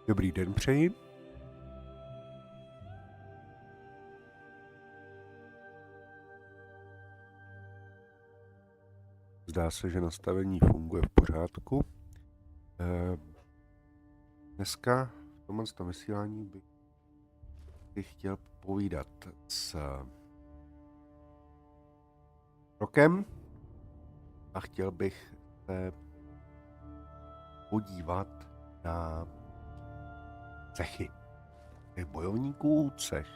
Dobrý den přeji. Zdá se, že nastavení funguje v pořádku. Dneska v tomhle vysílání bych chtěl povídat s Rokem a chtěl bych se podívat na cechy. Bojovníků, cech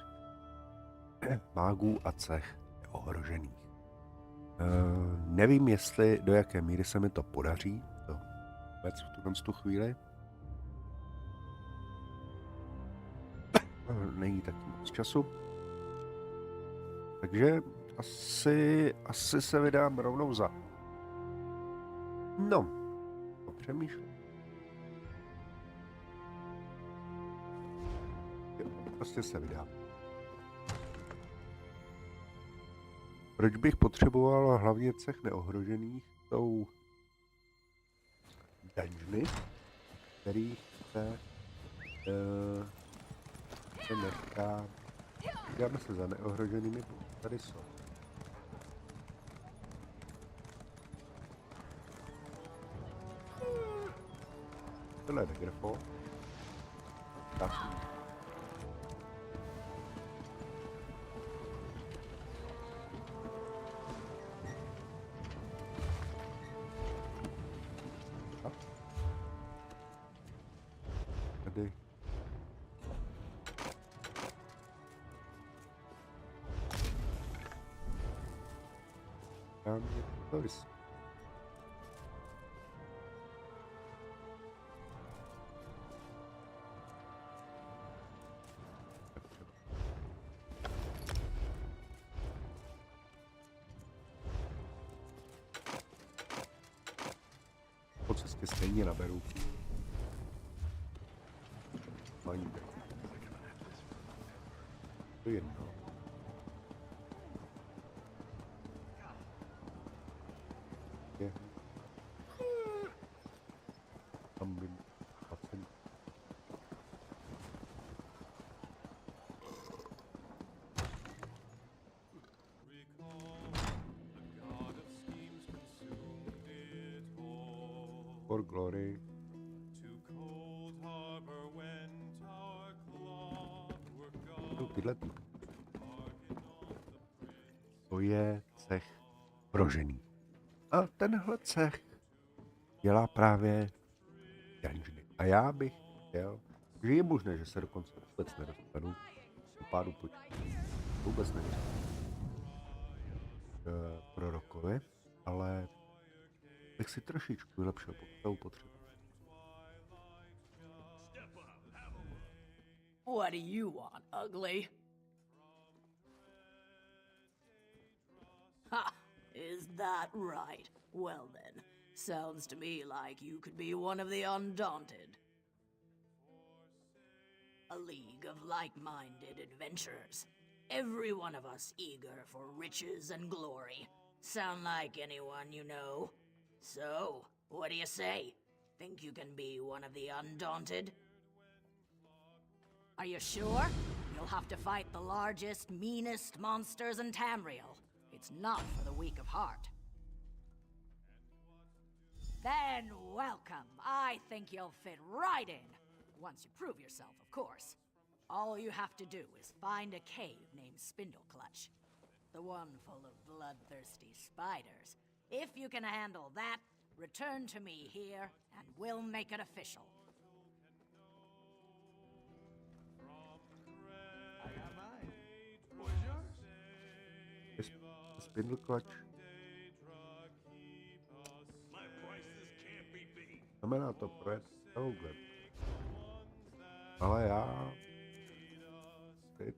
mágů a cech ohrožených. Nevím, jestli do jaké míry se mi to podaří, to vůbec v tu chvíli. Není taky moc času. Takže asi se vydám rovnou za. No, popřemýšlím. Prostě se vydám. Proč bych potřeboval hlavně cech neohrožených? Jsou dungeony, kterých se dneska díváme se za neohroženými, tady jsou. Tohle je Negrfo. Tady. Tam je to vys. Po cestě stejně naberu. Mají to jedno. Je. Tam by pacient. For glory. Tyhle to je cech ohrožený. A tenhle cech dělá právě dungeony. A já bych chtěl, že je možné, že se dokonce vůbec nedostanu do pádu počtu. Vůbec nedostanu k prorokovi, ale bych si trošičku vylepšil potřebu. What do you want, ugly? Ha! Is that right? Well then, sounds to me like you could be one of the undaunted. A league of like-minded adventurers. Every one of us eager for riches and glory. Sound like anyone you know? So, what do you say? Think you can be one of the undaunted? Are you sure? You'll have to fight the largest, meanest monsters in Tamriel. It's not for the weak of heart. Then welcome. I think you'll fit right in. Once you prove yourself, of course. All you have to do is find a cave named Spindleclutch. The one full of bloodthirsty spiders. If you can handle that, return to me here and we'll make it official. Spindleclutch. Znamená to projet celou greb. Ale já... Teď.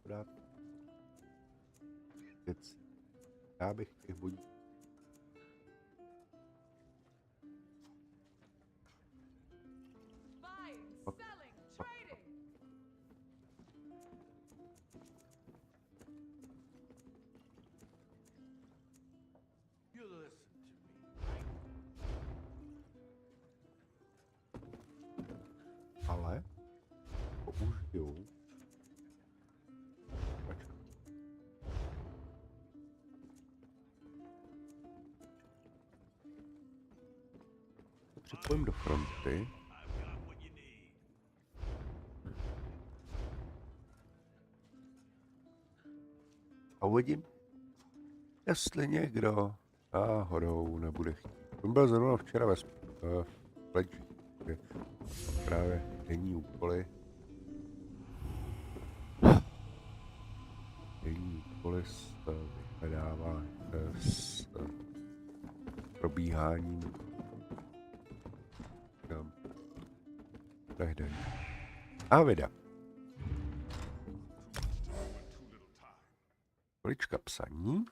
Dát. Kecy. Já bych těch bodí. připojím do fronty. A uvidím, jestli někdo náhodou nebude chtít. On byl zrovna včera ve pledži, kde právě denní úkoly. Denní úkoly vyhledává s probíháním tehdy. A vida. Količka psaní,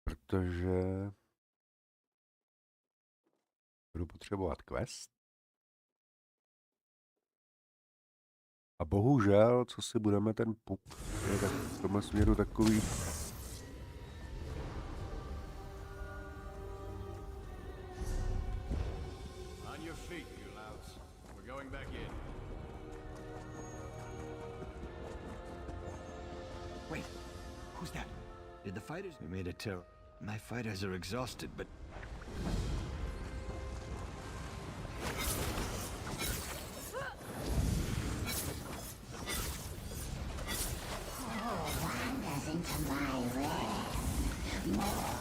protože budu potřebovat quest. A bohužel, co si budeme, ten puk je tak v tomhle směru takový. Wait, who's that? Did the fighters? We made a terror. My fighters are exhausted, but wanders into my realm. More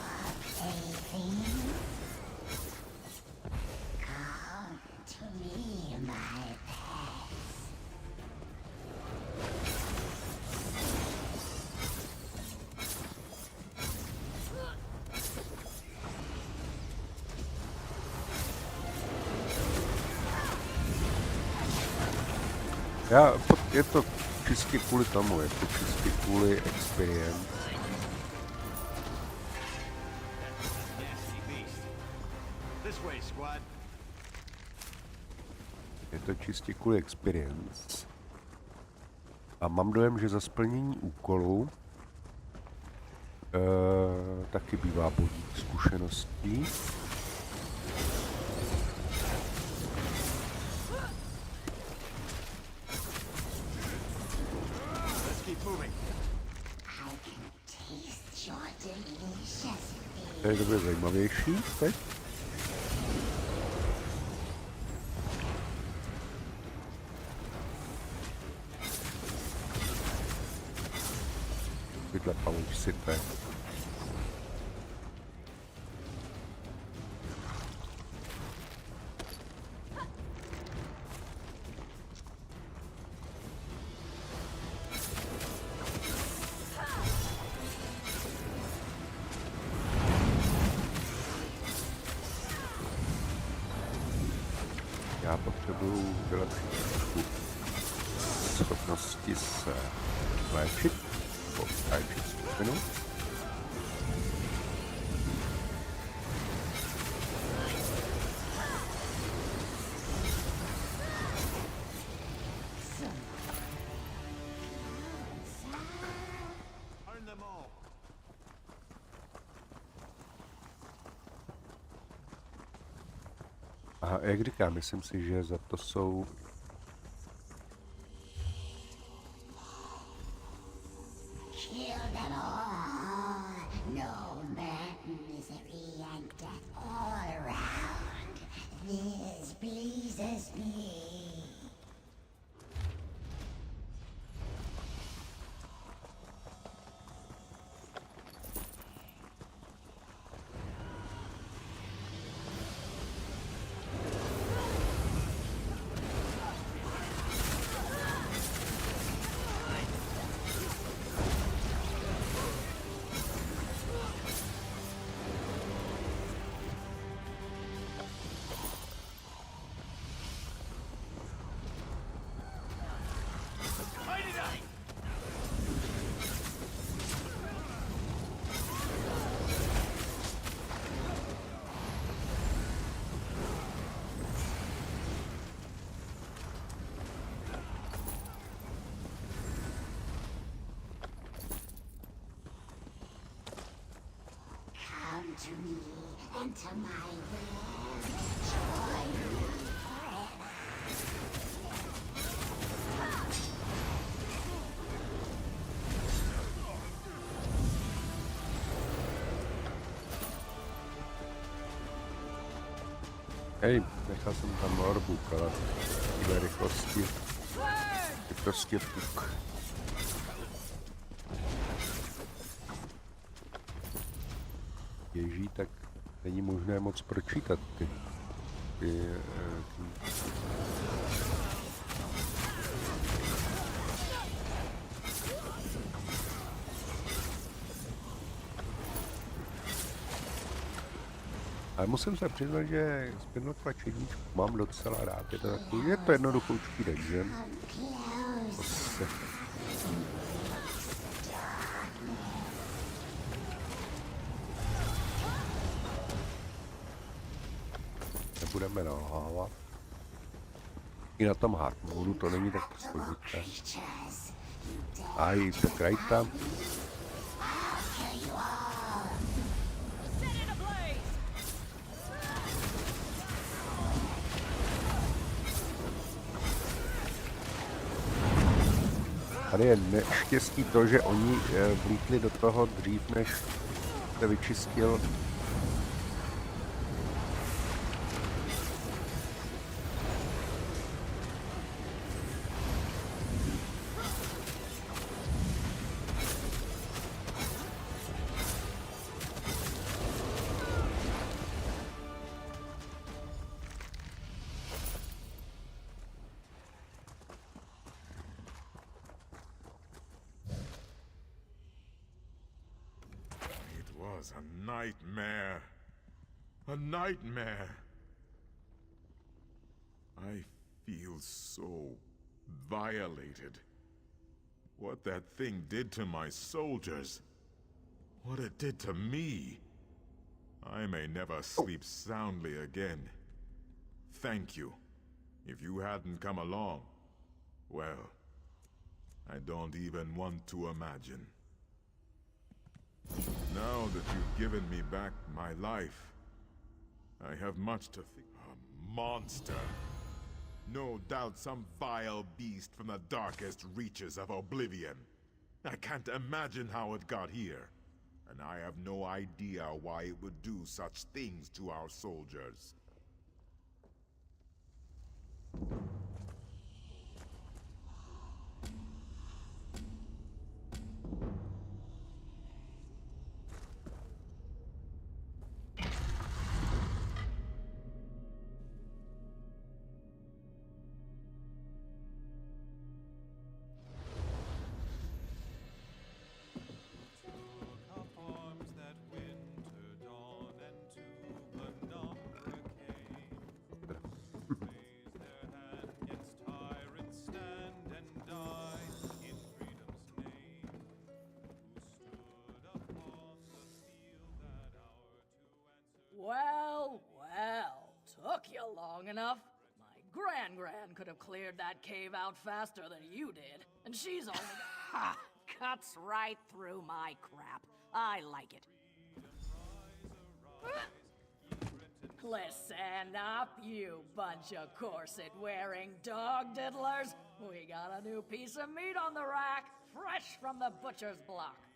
playthings. Come to me, my pets. Je to čistě kvůli tomu, je to čistě kvůli experience. Je to čistě kvůli experience. A mám dojem, že za splnění úkolu taky bývá bodík zkušeností. To je dobře zajímavější teď. Tyhle paluč si to je. Já potřebuju vylepšit trošku schopnosti se léčit, nebo léčit skupinu. A jak říkám, myslím si, že za to jsou to me and to my realm. Join me forever. Hej, nechal jsem tam orbuk, ale v téhle rychlosti je prostě puk. Ježí, tak není možné moc pročítat ty Ale musím se přiznat, že Spindle Clutch jedničku mám docela rád. Je to jednoduchoučký dungeon. Prostě. Nebudeme nalhávat. I na tom hard modu to není tak složité. Aj, tak rajta. Tady je neštěstí to, že oni vlítli do toho dřív, než se vyčistil. A nightmare. A nightmare. I feel so violated. What that thing did to my soldiers. What it did to me. I may never sleep soundly again. Thank you. If you hadn't come along, well, I don't even want to imagine. Now that you've given me back my life, I have much to think. A monster. No doubt some vile beast from the darkest reaches of oblivion. I can't imagine how it got here. And I have no idea why it would do such things to our soldiers. Well, well, took you long enough. My gran could have cleared that cave out faster than you did, and she's only ha, cuts right through my crap. I like it. Listen up, you bunch of corset-wearing dog diddlers. We got a new piece of meat on the rack, fresh from the butcher's block.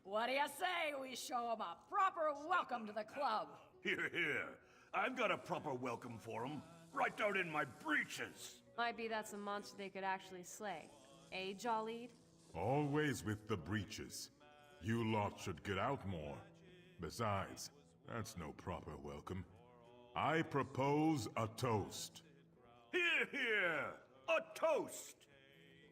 What do you say we show 'em a proper welcome to the club? Here, here. I've got a proper welcome for them, right down in my breeches. Might be that's a monster they could actually slay. Eh, Jollied? Always with the breeches. You lot should get out more. Besides, that's no proper welcome. I propose a toast. Here, here. A toast.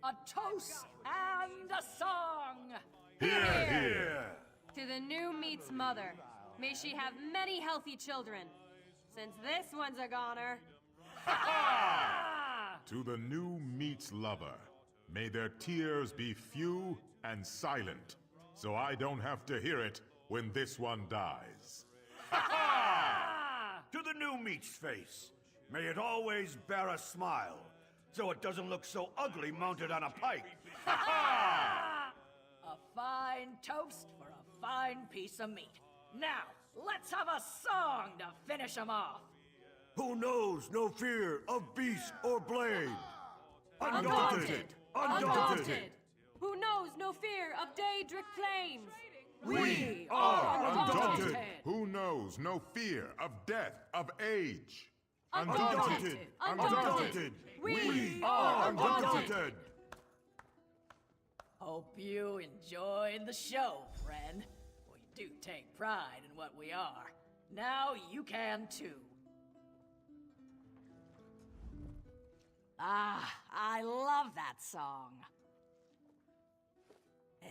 A toast and a song! Here, here. To the new meat's mother. May she have many healthy children. Since this one's a goner. To the new meat's lover, may their tears be few and silent, so I don't have to hear it when this one dies. To the new meat's face, may it always bear a smile, so it doesn't look so ugly mounted on a pike. A fine toast for a fine piece of meat. Now, let's have a song to finish 'em off. Who knows no fear of beast or blade? Undaunted! Undaunted! Who knows no fear of Daedric flames? We are undaunted. Who knows no fear of death, of age? Undaunted! Undaunted! We are undaunted! Hope you enjoyed the show, friend. We do take pride in what we are. Now you can too. Ah, I love that song.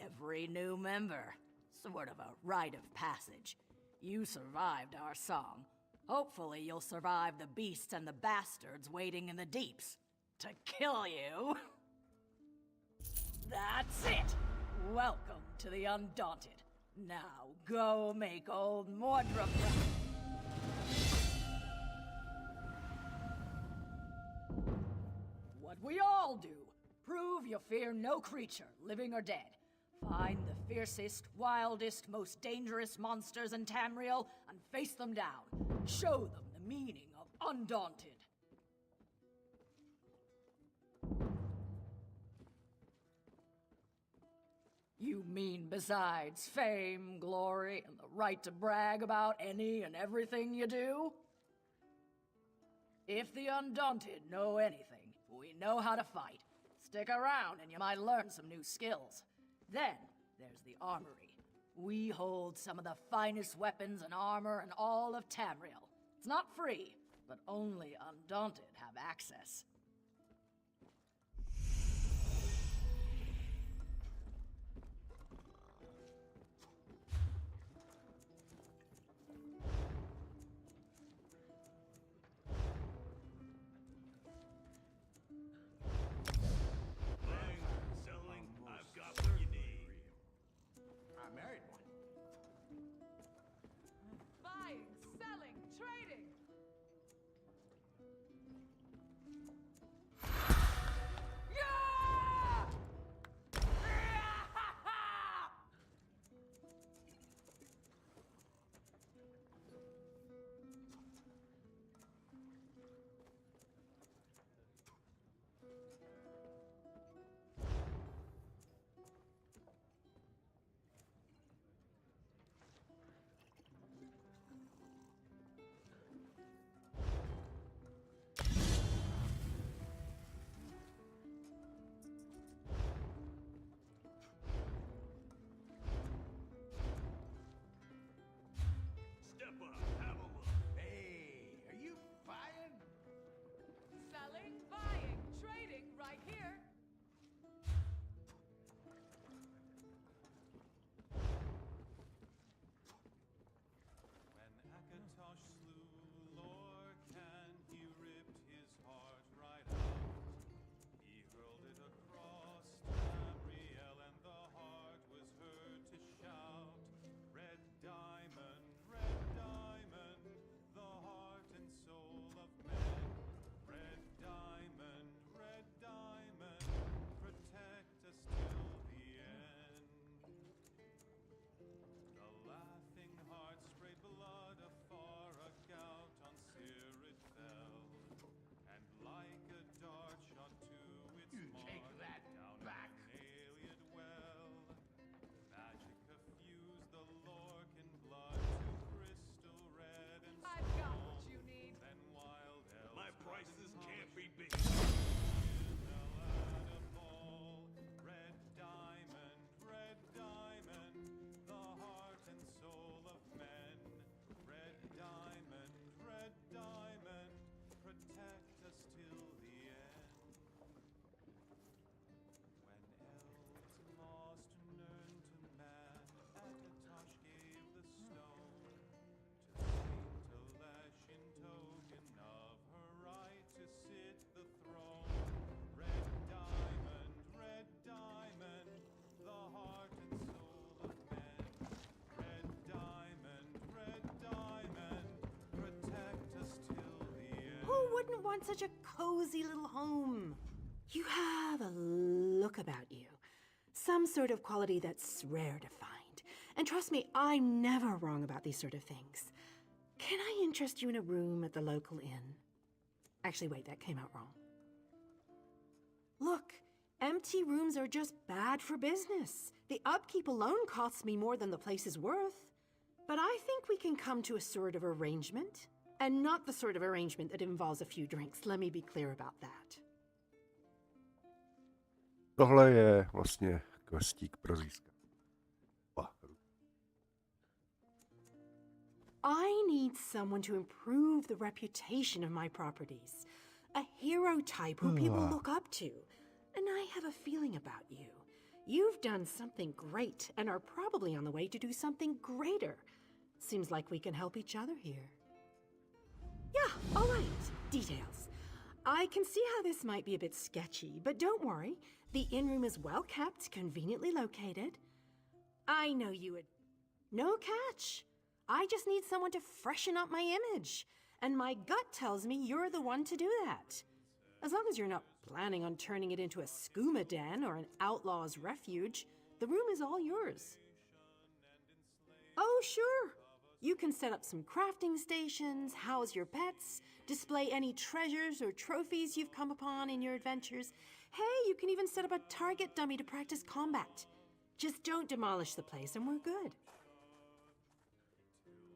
Every new member, sort of a rite of passage. You survived our song. Hopefully you'll survive the beasts and the bastards waiting in the deeps to kill you. That's it! Welcome to the Undaunted. Now go make old Mordra what we all do. Prove you fear no creature, living or dead. Find the fiercest, wildest, most dangerous monsters in Tamriel and face them down. Show them the meaning of Undaunted. You mean besides fame, glory, and the right to brag about any and everything you do? If the Undaunted know anything, we know how to fight. Stick around and you might learn some new skills. Then, there's the armory. We hold some of the finest weapons and armor in all of Tamriel. It's not free, but only Undaunted have access. Buying, selling, trading. Step up, have a look. Hey, are you buying? Selling, buying, trading right here. When Akatosh slew Lorcan, he ripped his heart right out. He hurled it across Tamriel, and the heart was heard to shout, Red diamond, the heart and soul of men. Red diamond, protect us till the end. The laughing heart sprayed blood afar, a gout on Sirid fell, and like a dart shot to its Take mark that down back. an alien well. Magic fused the Lorcan blood to crystal red and I've got strong. what you need. Then wild elves My prices can't be beat. Red diamond, the heart and soul of men. Red diamond, protect us till the end. When elves lost Nern to man, Akatosh gave the stone to Saint Telesh in token of her right to sit the throne. Red diamond, the heart and soul of men. Red diamond, protect us till the end. Who wouldn't want such a cozy little home? You have a look about you. Some sort of quality that's rare to find. And trust me, I'm never wrong about these sort of things. Can I interest you in a room at the local inn? Actually, wait, that came out wrong. Look, empty rooms are just bad for business. The upkeep alone costs me more than the place is worth. But I think we can come to a sort of arrangement. And not the sort of arrangement that involves a few drinks. Let me be clear about that. Tohle je vlastně questík pro získat. I need someone to improve the reputation of my properties. A hero type who people look up to. And I have a feeling about you. You've done something great and are probably on the way to do something greater. Seems like we can help each other here. Yeah, all right. Details. I can see how this might be a bit sketchy, but don't worry. The inn-room is well kept, conveniently located. I know you would... No catch. I just need someone to freshen up my image. And my gut tells me you're the one to do that. As long as you're not planning on turning it into a skooma den or an outlaw's refuge, the room is all yours. Oh, sure. You can set up some crafting stations, house your pets, display any treasures or trophies you've come upon in your adventures. Hey, you can even set up a target dummy to practice combat. Just don't demolish the place and we're good.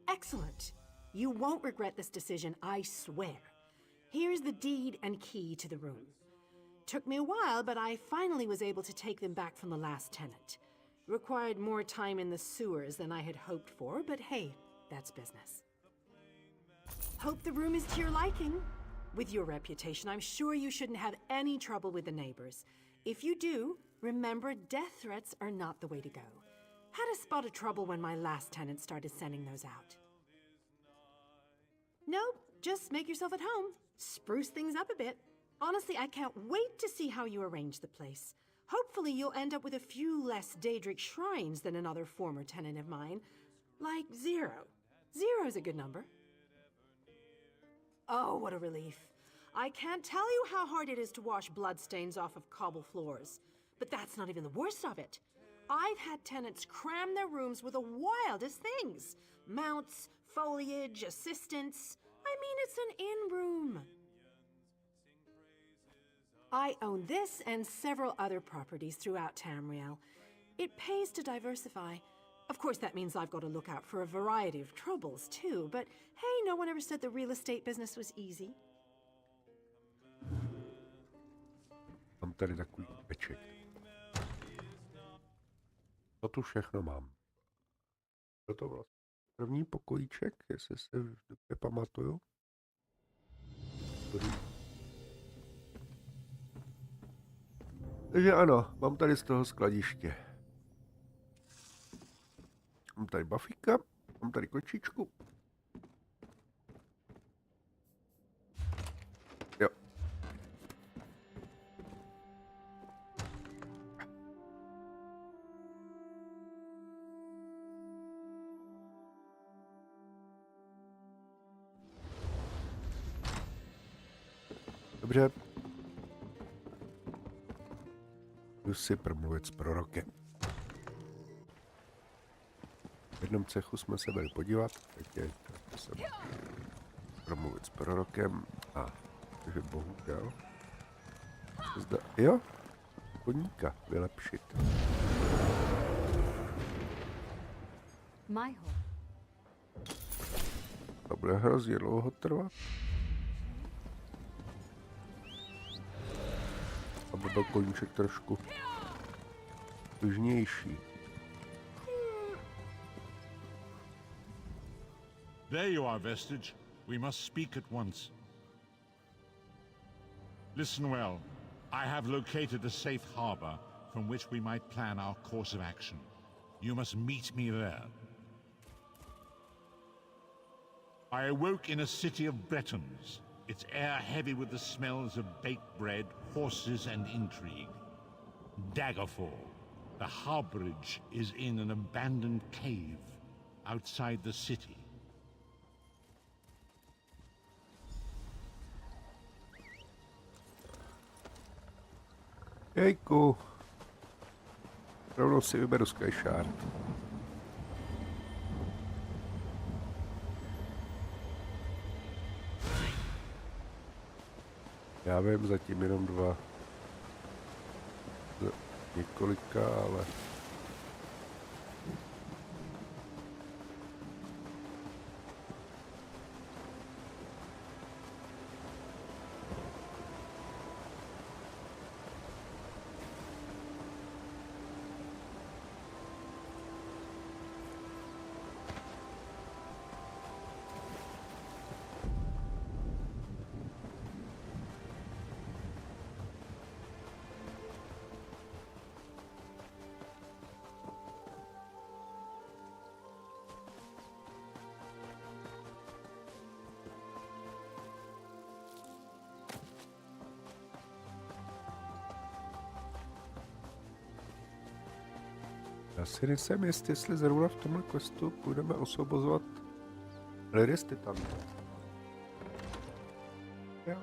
Excellent. You won't regret this decision, I swear. Here's the deed and key to the room. Took me a while, but I finally was able to take them back from the last tenant. Required more time in the sewers than I had hoped for, but hey, that's business. Hope the room is to your liking. With your reputation, I'm sure you shouldn't have any trouble with the neighbors. If you do, remember death threats are not the way to go. Had a spot of trouble when my last tenant started sending those out. Nope, just make yourself at home. Spruce things up a bit. Honestly, I can't wait to see how you arrange the place. Hopefully you'll end up with a few less Daedric shrines than another former tenant of mine. Like 0. 0's a good number. Oh, what a relief. I can't tell you how hard it is to wash bloodstains off of cobble floors. But that's not even the worst of it. I've had tenants cram their rooms with the wildest things. Mounts, foliage, assistants. I mean, it's an inn room. I own this and several other properties throughout Tamriel. It pays to diversify. Of course, that means I've got to look out for a variety of troubles, too. But hey, no one ever said the real estate business was easy. Mám tady takový peček. Co tu všechno mám? Co to vlastně? První pokojíček, jestli se dobře pamatuju. Takže ano, mám tady z toho skladiště. Mám tady bafíka, mám tady kočičku. Jo. Dobře. Jdu si promluvit s prorokem. V jednom cechu jsme se byli podívat, teď je se promluvit s prorokem a takže bohužel. Jo, koníka vylepšit. To bude hrozně dlouho trvat. Aby byl koníček trošku tužnější. There you are, Vestige. We must speak at once. Listen well. I have located a safe harbor from which we might plan our course of action. You must meet me there. I awoke in a city of Bretons, its air heavy with the smells of baked bread, horses, and intrigue. Daggerfall. The harborage is in an abandoned cave outside the city. Jejku. Rovnou si vyberu Skyshard. Já vím zatím jenom 2. Z několika, ale... Já si nejsem jistý, jestli zrovna v tomhle questu půjdeme osvobozovat lidi z Titanu. Jo.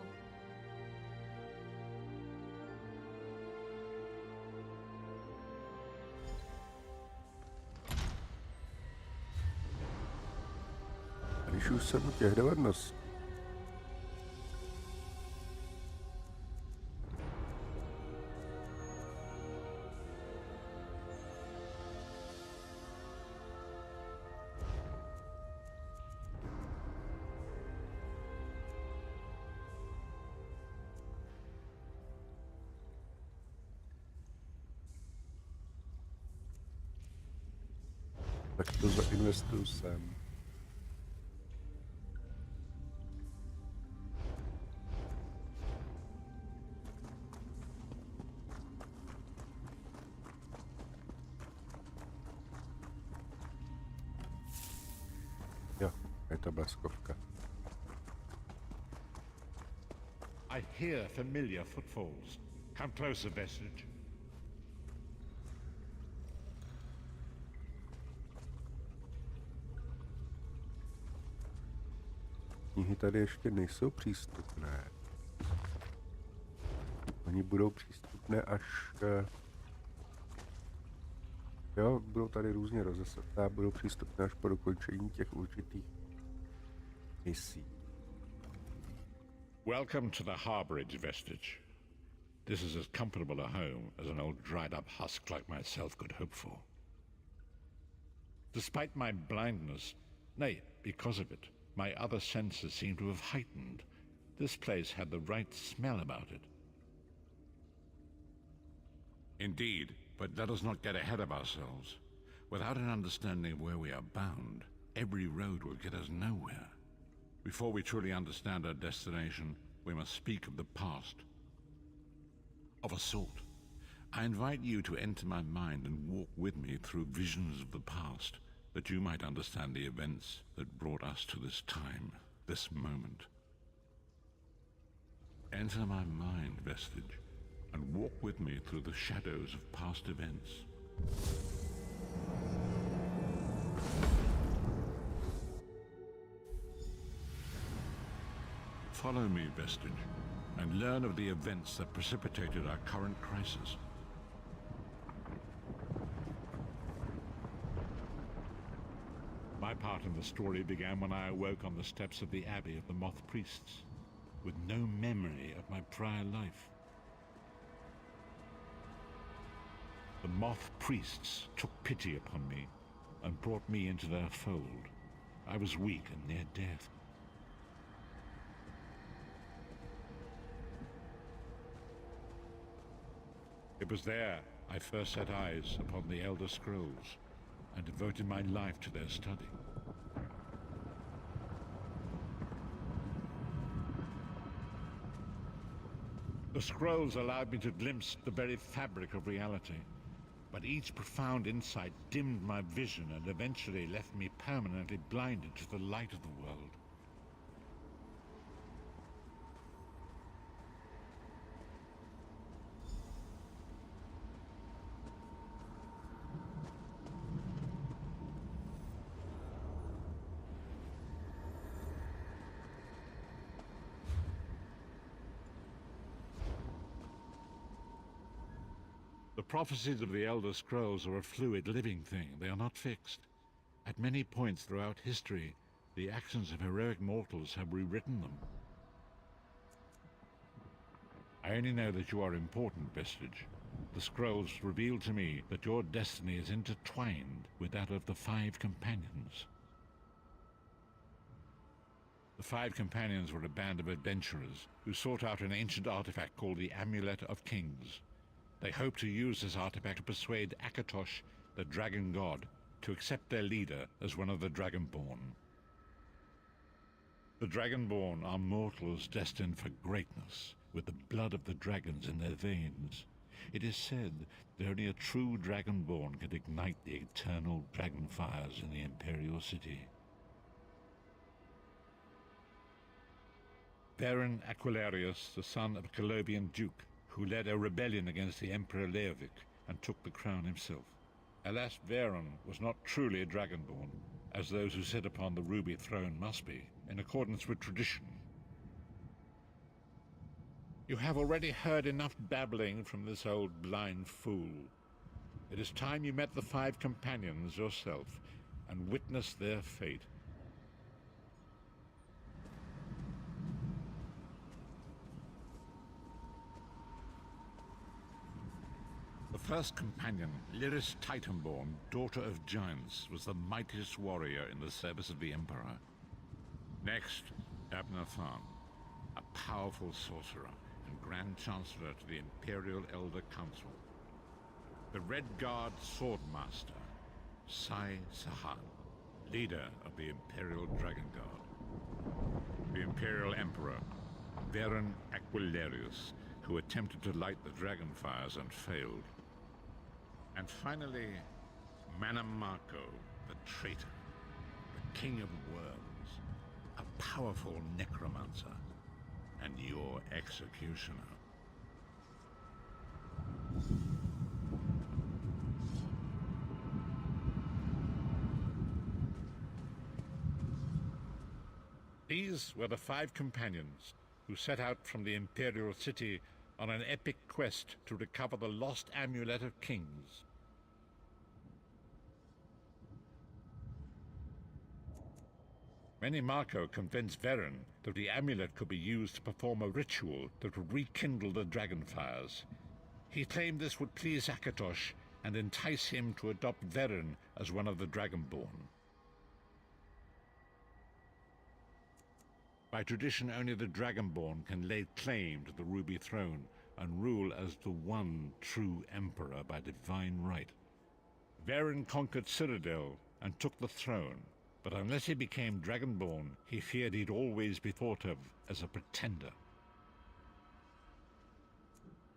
A když už jsem u těch dovedností, tak to zainvestuju sem. Jo, je to bleskovka. I hear familiar footfalls. Come closer, Vestige. Knihy tady ještě nejsou přístupné. Oni budou přístupné až... Jo, budou tady různě rozeseté a budou přístupné až po dokončení těch určitých misí. Welcome to the harborage, Vestige. This is as comfortable a home as an old dried-up husk like myself could hope for. Despite my blindness, nay, because of it, my other senses seem to have heightened. This place had the right smell about it. Indeed, but let us not get ahead of ourselves. Without an understanding of where we are bound, every road will get us nowhere. Before we truly understand our destination, we must speak of the past. Of a sort. I invite you to enter my mind and walk with me through visions of the past, that you might understand the events that brought us to this time, this moment. Enter my mind, Vestige, and walk with me through the shadows of past events. Follow me, Vestige, and learn of the events that precipitated our current crisis. My part in the story began when I awoke on the steps of the Abbey of the Moth Priests, with no memory of my prior life. The Moth Priests took pity upon me and brought me into their fold. I was weak and near death. It was there I first set eyes upon the Elder Scrolls and devoted my life to their study. The scrolls allowed me to glimpse the very fabric of reality, but each profound insight dimmed my vision and eventually left me permanently blinded to the light of the world. The prophecies of the Elder Scrolls are a fluid, living thing. They are not fixed. At many points throughout history, the actions of heroic mortals have rewritten them. I only know that you are important, Vestige. The scrolls reveal to me that your destiny is intertwined with that of the Five Companions. The Five Companions were a band of adventurers who sought out an ancient artifact called the Amulet of Kings. They hoped to use this artifact to persuade Akatosh, the dragon god, to accept their leader as one of the Dragonborn. The Dragonborn are mortals destined for greatness, with the blood of the dragons in their veins. It is said that only a true Dragonborn can ignite the eternal dragon fires in the Imperial City. Baron Aquilarius, the son of a Colobian duke, who led a rebellion against the Emperor Leovic and took the crown himself. Alas, Varen was not truly a dragonborn, as those who sit upon the ruby throne must be, in accordance with tradition. You have already heard enough babbling from this old blind fool. It is time you met the 5 companions yourself and witnessed their fate. The first companion, Lyris Titanborn, daughter of giants, was the mightiest warrior in the service of the Emperor. Next, Abnathan, a powerful sorcerer and Grand Chancellor to the Imperial Elder Council. The Red Guard Swordmaster, Sai Sahan, leader of the Imperial Dragon Guard. The Imperial Emperor, Varen Aquilarius, who attempted to light the dragon fires and failed. And finally, Manamako, the traitor, the King of Worms, a powerful necromancer, and your executioner. These were the 5 companions who set out from the Imperial City on an epic quest to recover the lost Amulet of Kings. Manamako convinced Varen that the amulet could be used to perform a ritual that would rekindle the dragon fires. He claimed this would please Akatosh and entice him to adopt Varen as one of the Dragonborn. By tradition, only the Dragonborn can lay claim to the Ruby Throne and rule as the one true Emperor by divine right. Varen conquered Cyrodiil and took the throne, but unless he became Dragonborn, he feared he'd always be thought of as a pretender.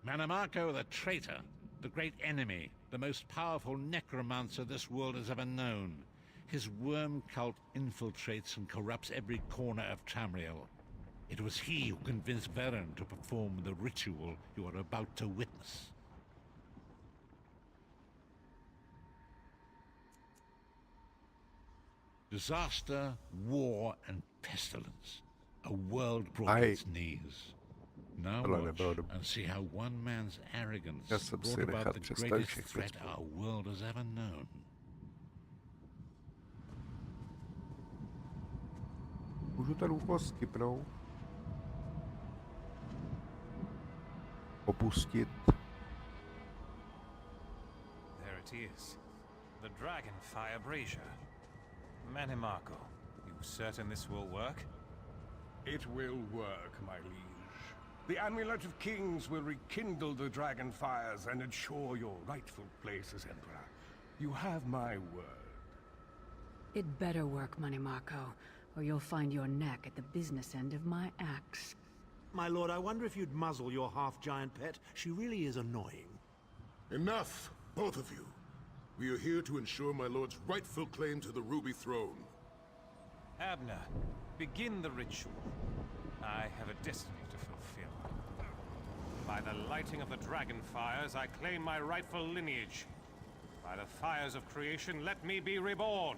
Manamako the traitor, the great enemy, the most powerful necromancer this world has ever known. His worm cult infiltrates and corrupts every corner of Tamriel. It was he who convinced Varen to perform the ritual you are about to witness. Disaster, war, and pestilence. A world brought to its knees. Now watch and see how one man's arrogance brought about the greatest threat our world has ever known. Můžu ten úkol skipnout? Opustit? There it is. The Dragonfire Brazier. Manamako, you certain this will work? It will work, my liege. The Amulet of Kings will rekindle the dragon fires and ensure your rightful place as Emperor. You have my word. It better work, Manamako, or you'll find your neck at the business end of my axe. My lord, I wonder if you'd muzzle your half-giant pet. She really is annoying. Enough, both of you. We are here to ensure my lord's rightful claim to the Ruby Throne. Abner, begin the ritual. I have a destiny to fulfill. By the lighting of the dragon fires, I claim my rightful lineage. By the fires of creation, let me be reborn.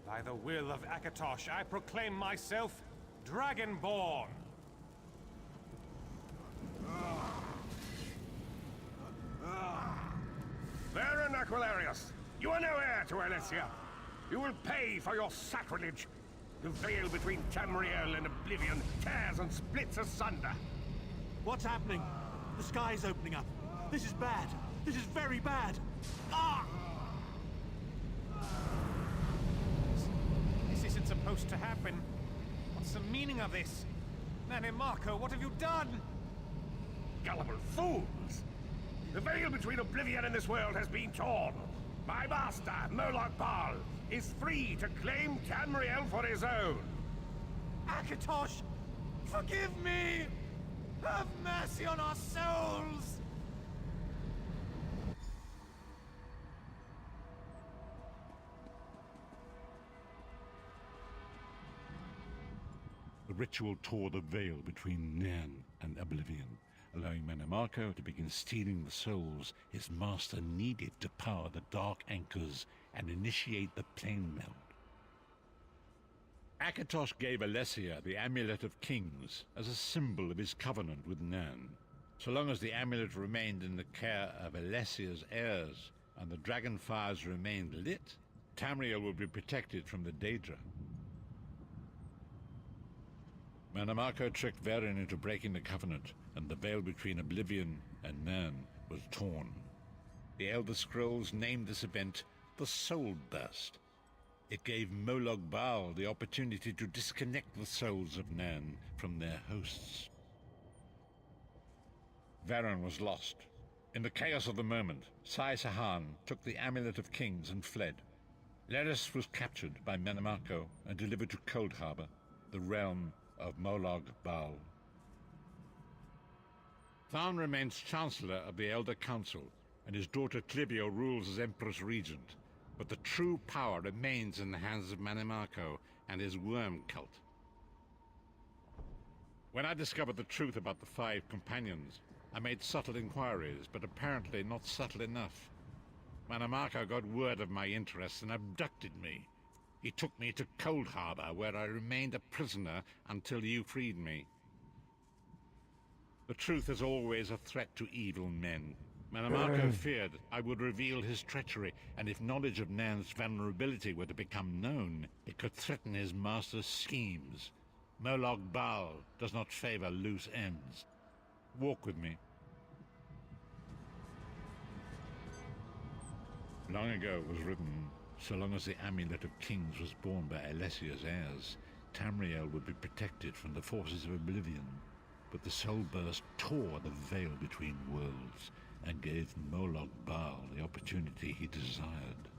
By the will of Akatosh, I proclaim myself Dragonborn. Varen Aquilarius, you are no heir to Alesia. You will pay for your sacrilege. The veil between Tamriel and Oblivion tears and splits asunder. What's happening? The sky's opening up. This is bad. This is very bad. Ah! This isn't supposed to happen. What's the meaning of this? Manamako, what have you done? Gullible fools! The veil between Oblivion and this world has been torn. My master, Moloch Baal, is free to claim Tamriel for his own. Akatosh, forgive me! Have mercy on our souls! The ritual tore the veil between Nairn and Oblivion, allowing Mannimarco to begin stealing the souls his master needed to power the dark anchors and initiate the plane meld. Akatosh gave Alessia the Amulet of Kings as a symbol of his covenant with Nan. So long as the amulet remained in the care of Alessia's heirs and the dragon fires remained lit, Tamriel would be protected from the Daedra. Mannimarco tricked Varen into breaking the covenant, and the veil between Oblivion and Nan was torn. The Elder Scrolls named this event the Soul Burst. It gave Molag Bal the opportunity to disconnect the souls of Nan from their hosts. Varen was lost. In the chaos of the moment, Sai Sahan took the Amulet of Kings and fled. Leris was captured by Mannimarco and delivered to Cold Harbor, the realm of Molag Bal. Tharn remains Chancellor of the Elder Council, and his daughter Clivio rules as Empress Regent. But the true power remains in the hands of Mannimarco and his worm cult. When I discovered the truth about the 5 companions, I made subtle inquiries, but apparently not subtle enough. Mannimarco got word of my interests and abducted me. He took me to Cold Harbor, where I remained a prisoner until you freed me. The truth is always a threat to evil men. Mannimarco feared I would reveal his treachery, and if knowledge of Nan's vulnerability were to become known, it could threaten his master's schemes. Molag Bal does not favor loose ends. Walk with me. Long ago it was written, so long as the Amulet of Kings was borne by Alessia's heirs, Tamriel would be protected from the forces of Oblivion. But the Soul Burst tore the veil between worlds and gave Molag Bal the opportunity he desired.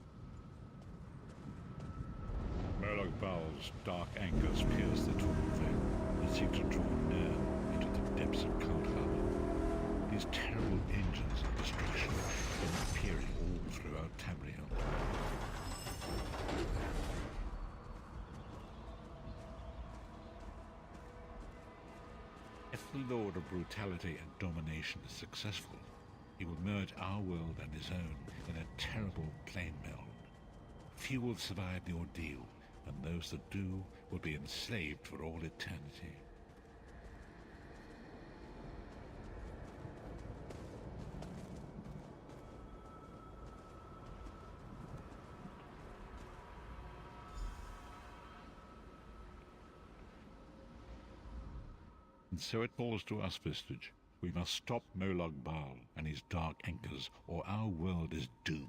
Molag Bal's dark anchors pierce the torn veil and seek to draw Nan into the depths of Cold Harbor. These terrible engines of destruction have been appearing all throughout Tamriel. If the Lord of Brutality and Domination is successful, he will merge our world and his own in a terrible plane meld. Few will survive the ordeal, and those that do will be enslaved for all eternity. And so it falls to us, Vistage. We must stop Molag Bal and his dark anchors, or our world is doomed.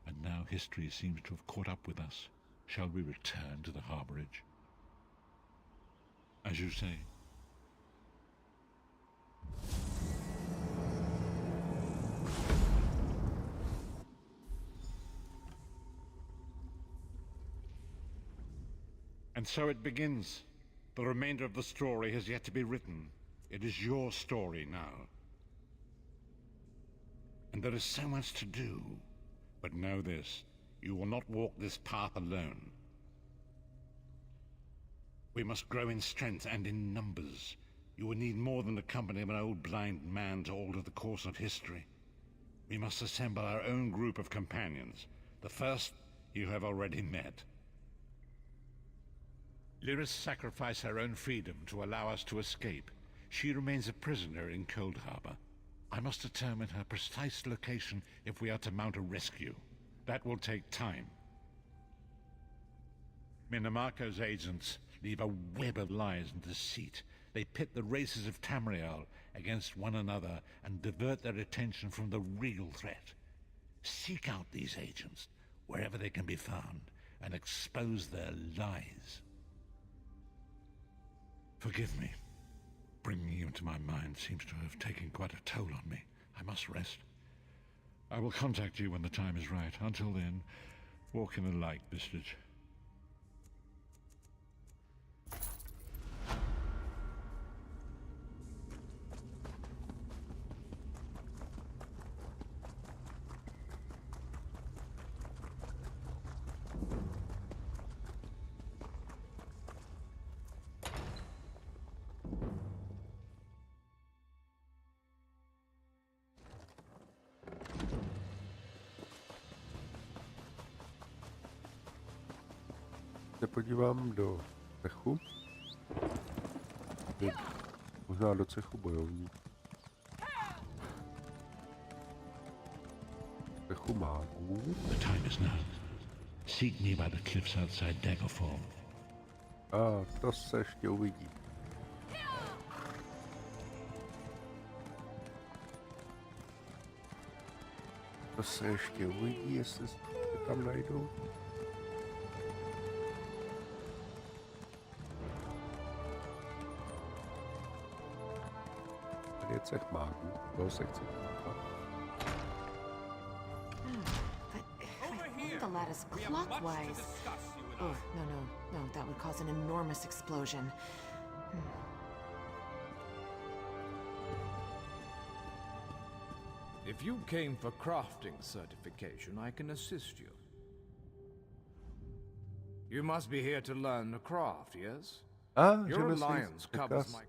And now history seems to have caught up with us. Shall we return to the harborage? As you say. And so it begins. The remainder of the story has yet to be written. It is your story now. And there is so much to do. But know this, you will not walk this path alone. We must grow in strength and in numbers. You will need more than the company of an old blind man to alter the course of history. We must assemble our own group of companions. The first you have already met. Lyris sacrificed her own freedom to allow us to escape. She remains a prisoner in Cold Harbor. I must determine her precise location if we are to mount a rescue. That will take time. Mannimarco's agents leave a web of lies and deceit. They pit the races of Tamriel against one another and divert their attention from the real threat. Seek out these agents, wherever they can be found, and expose their lies. Forgive me. Bringing you into my mind seems to have taken quite a toll on me. I must rest. I will contact you when the time is right. Until then, walk in the light, Vistage. podívám do cechu. Možná do cechu bojovník. Cechu mágů. The time is now. Seek me by the cliffs outside Daggerfall. A to se ještě uvidí. To se ještě uvidí, jestli se tam najdou. Tady je cech mágů, toho se chci podívat. The lattice clockwise. Oh, no, that would cause an enormous explosion. If you came for crafting certification, I can assist you. You must be here to learn the craft, yes? Your alliance covers my...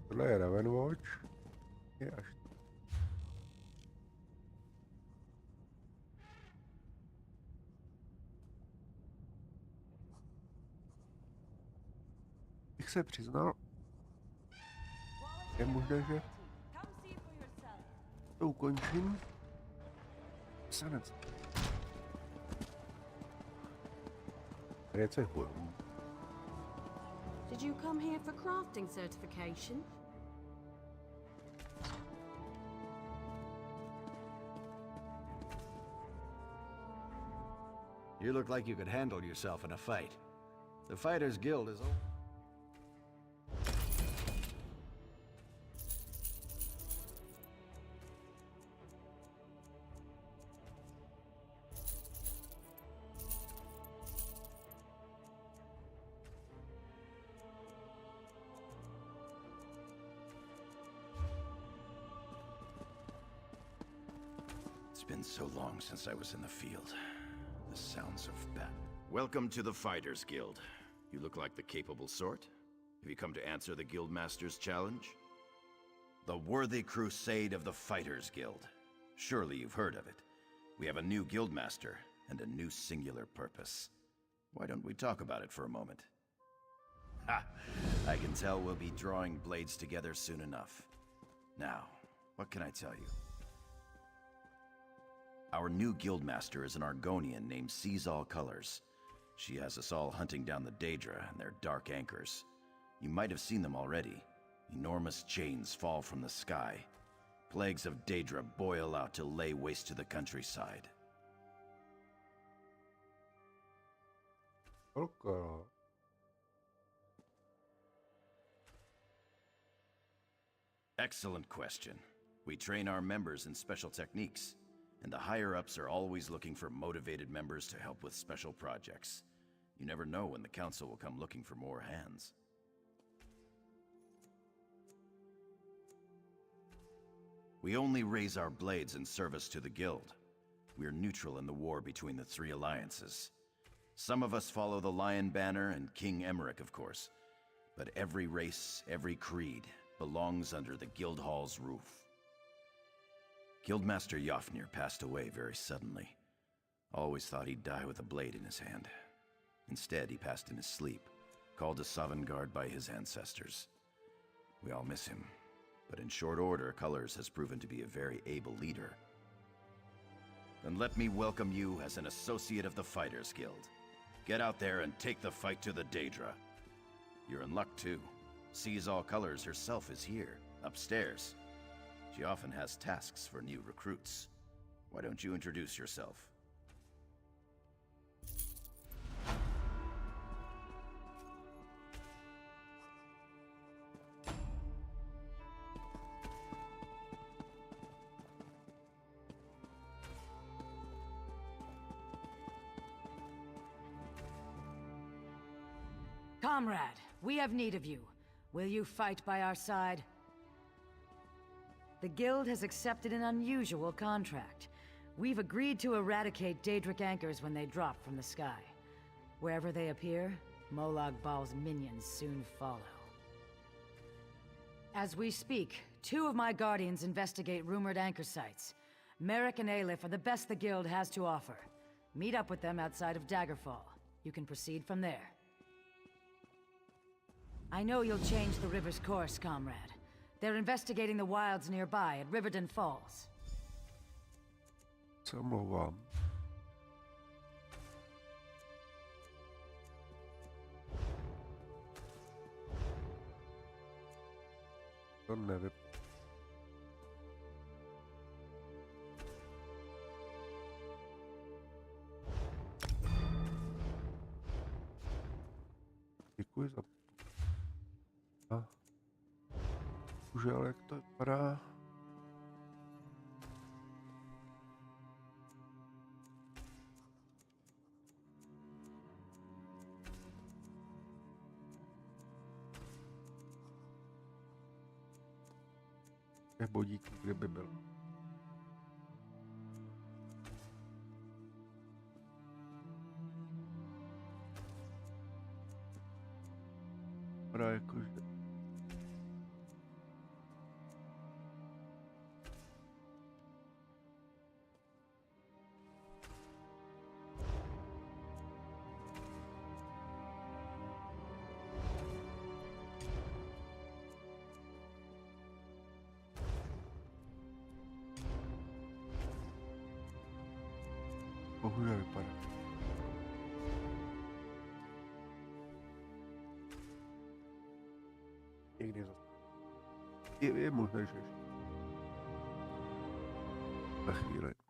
Tohle je Ravenwatch. Je až... Bych se přiznal, je možné, že to ukončím. Sanec. Tady je cech bojů. Did you come here for crafting certification? You look like you could handle yourself in a fight. The Fighters Guild is over. It's been so long since I was in the field. The sounds of battle. Welcome to the Fighters Guild. You look like the capable sort. Have you come to answer the Guildmaster's challenge? The Worthy Crusade of the Fighters Guild. Surely you've heard of it. We have a new Guildmaster and a new singular purpose. Why don't we talk about it for a moment? Ha! I can tell we'll be drawing blades together soon enough. Now, what can I tell you? Our new Guildmaster is an Argonian named Sees All Colors. She has us all hunting down the Daedra and their dark anchors. You might have seen them already. Enormous chains fall from the sky. Plagues of Daedra boil out to lay waste to the countryside. Okay. Excellent question. We train our members in special techniques, and the higher-ups are always looking for motivated members to help with special projects. You never know when the council will come looking for more hands. We only raise our blades in service to the guild. We're neutral in the war between the three alliances. Some of us follow the Lion Banner and King Emmerich, of course. But every race, every creed, belongs under the guild hall's roof. Guildmaster Jofnir passed away very suddenly. Always thought he'd die with a blade in his hand. Instead, he passed in his sleep, called to Sovngarde by his ancestors. We all miss him, but in short order, Colors has proven to be a very able leader. Then let me welcome you as an associate of the Fighters Guild. Get out there and take the fight to the Daedra. You're in luck, too. Sees All Colors herself is here, upstairs. She often has tasks for new recruits. Why don't you introduce yourself? Comrade, we have need of you. Will you fight by our side? The Guild has accepted an unusual contract. We've agreed to eradicate Daedric anchors when they drop from the sky. Wherever they appear, Molag Bal's minions soon follow. As we speak, 2 of my guardians investigate rumored anchor sites. Merrick and Aleph are the best the guild has to offer. Meet up with them outside of Daggerfall. You can proceed from there. I know you'll change the river's course, comrade. They're investigating the wilds nearby at Riverden Falls. Se omlouvám. To nevím. Děkuji za... A... Už ale jak to vypadá... bodíků, kde by byl. Vypadá jakože... Bohužel vypadá. Někdy zase. Je možné, že ještě. Na chvíli.